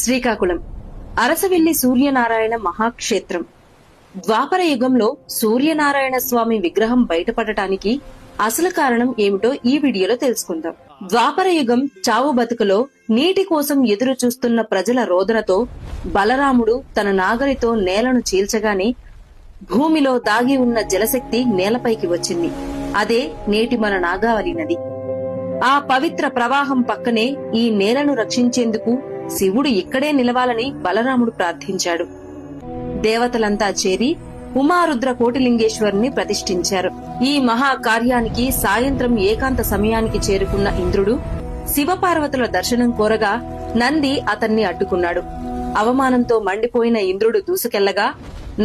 శ్రీకాకుళం అరసవిల్లి సూర్యనారాయణ మహాక్షేత్రం. ద్వాపర యుగంలో సూర్యనారాయణ స్వామి విగ్రహం బయటపడటానికి అసలు కారణం ఏమిటో ఈ వీడియోలో తెలుసుకుందాం. ద్వాపర యుగం చావు బతుకులో నీటి కోసం ఎదురు చూస్తున్న ప్రజల రోదనతో బలరాముడు తన నాగలితో నేలను చీల్చగానే భూమిలో దాగి ఉన్న జలశక్తి నేలపైకి వచ్చింది. అదే నేటి మన నాగావళి నది. ఆ పవిత్ర ప్రవాహం పక్కనే ఈ నేలను రక్షించేందుకు శివుడు ఇక్కడే నిలవాలని బలరాముడు ప్రార్థించాడు. దేవతలంతా చేరి ఉమారుద్ర కోటిలింగేశ్వరుని ప్రతిష్ఠించారు. ఈ మహా కార్యానికి సాయంత్రం ఏకాంత సమయానికి చేరుకున్న ఇంద్రుడు శివపార్వతుల దర్శనం కోరగా నంది అతన్ని అడ్డుకున్నాడు. అవమానంతో మండిపోయిన ఇంద్రుడు దూసుకెళ్లగా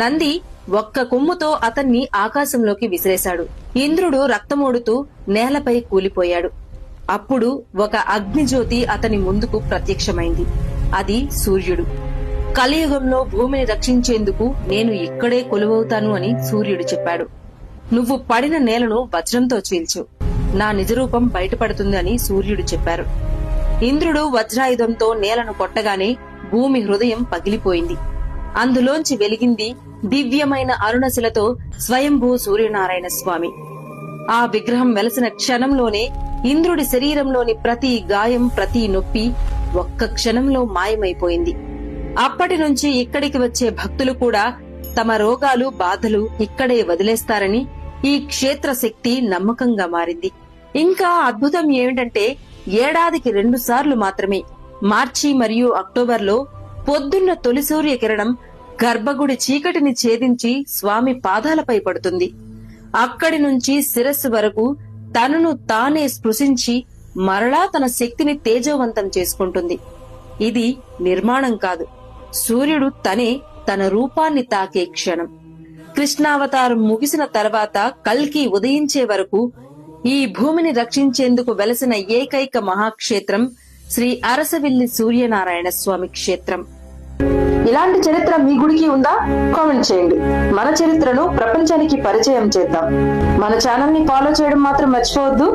నంది ఒక్క కొమ్ముతో అతన్ని ఆకాశంలోకి విసిరేశాడు. ఇంద్రుడు రక్తమోడుతూ నేలపై కూలిపోయాడు. అప్పుడు ఒక అగ్నిజ్యోతి అతని ముందుకు ప్రత్యక్షమైంది. అది సూర్యుడు. కలియుగంలో భూమిని రక్షించేందుకు నేను ఇక్కడే కొలువవుతాను అని సూర్యుడు చెప్పాడు. నువ్వు పడిన నేలను వజ్రంతో చీల్చు, నా నిజరూపం బయటపడుతుంది అని సూర్యుడు చెప్పారు. ఇంద్రుడు వజ్రాయుధంతో నేలను కొట్టగానే భూమి హృదయం పగిలిపోయింది. అందులోంచి వెలిగింది దివ్యమైన అరుణశిలతో స్వయంభూ సూర్యనారాయణ స్వామి. ఆ విగ్రహం వెలసిన క్షణంలోనే ఇంద్రుడి శరీరంలోని ప్రతి గాయం, ప్రతి నొప్పి ఒక్క క్షణంలో మాయమైపోయింది. అప్పటి నుంచి ఇక్కడికి వచ్చే భక్తులు కూడా తమ రోగాలు, బాధలు ఇక్కడే వదిలేస్తారని ఈ క్షేత్ర శక్తి నమ్మకంగా మారింది. ఇంకా అద్భుతం ఏమిటంటే ఏడాదికి 2 సార్లు మాత్రమే, మార్చి మరియు అక్టోబర్లో పొద్దున్న తొలి సూర్య కిరణం గర్భగుడి చీకటిని ఛేదించి స్వామి పాదాలపై పడుతుంది. అక్కడి నుంచి శిరస్సు వరకు తనను తానే స్పృశించి మరలా తన శక్తిని తేజోవంతం చేసుకుంటుంది. ఇది నిర్మాణం కాదు, సూర్యుడు తనే తన రూపాన్ని తాకే క్షణం. కృష్ణావతారం ముగిసిన తర్వాత కల్కి ఉదయించే వరకు ఈ భూమిని రక్షించేందుకు వెలసిన ఏకైక మహాక్షేత్రం శ్రీ అరసవిల్లి సూర్యనారాయణ స్వామి క్షేత్రం. ఇలాంటి చరిత్ర మీ గుడికి ఉందా? కామెంట్ చేయండి. మన చరిత్రను ప్రపంచానికి పరిచయం చేద్దాం. మన ఛానల్ ని ఫాలో చేయడం మాత్రం మర్చిపోవద్దు.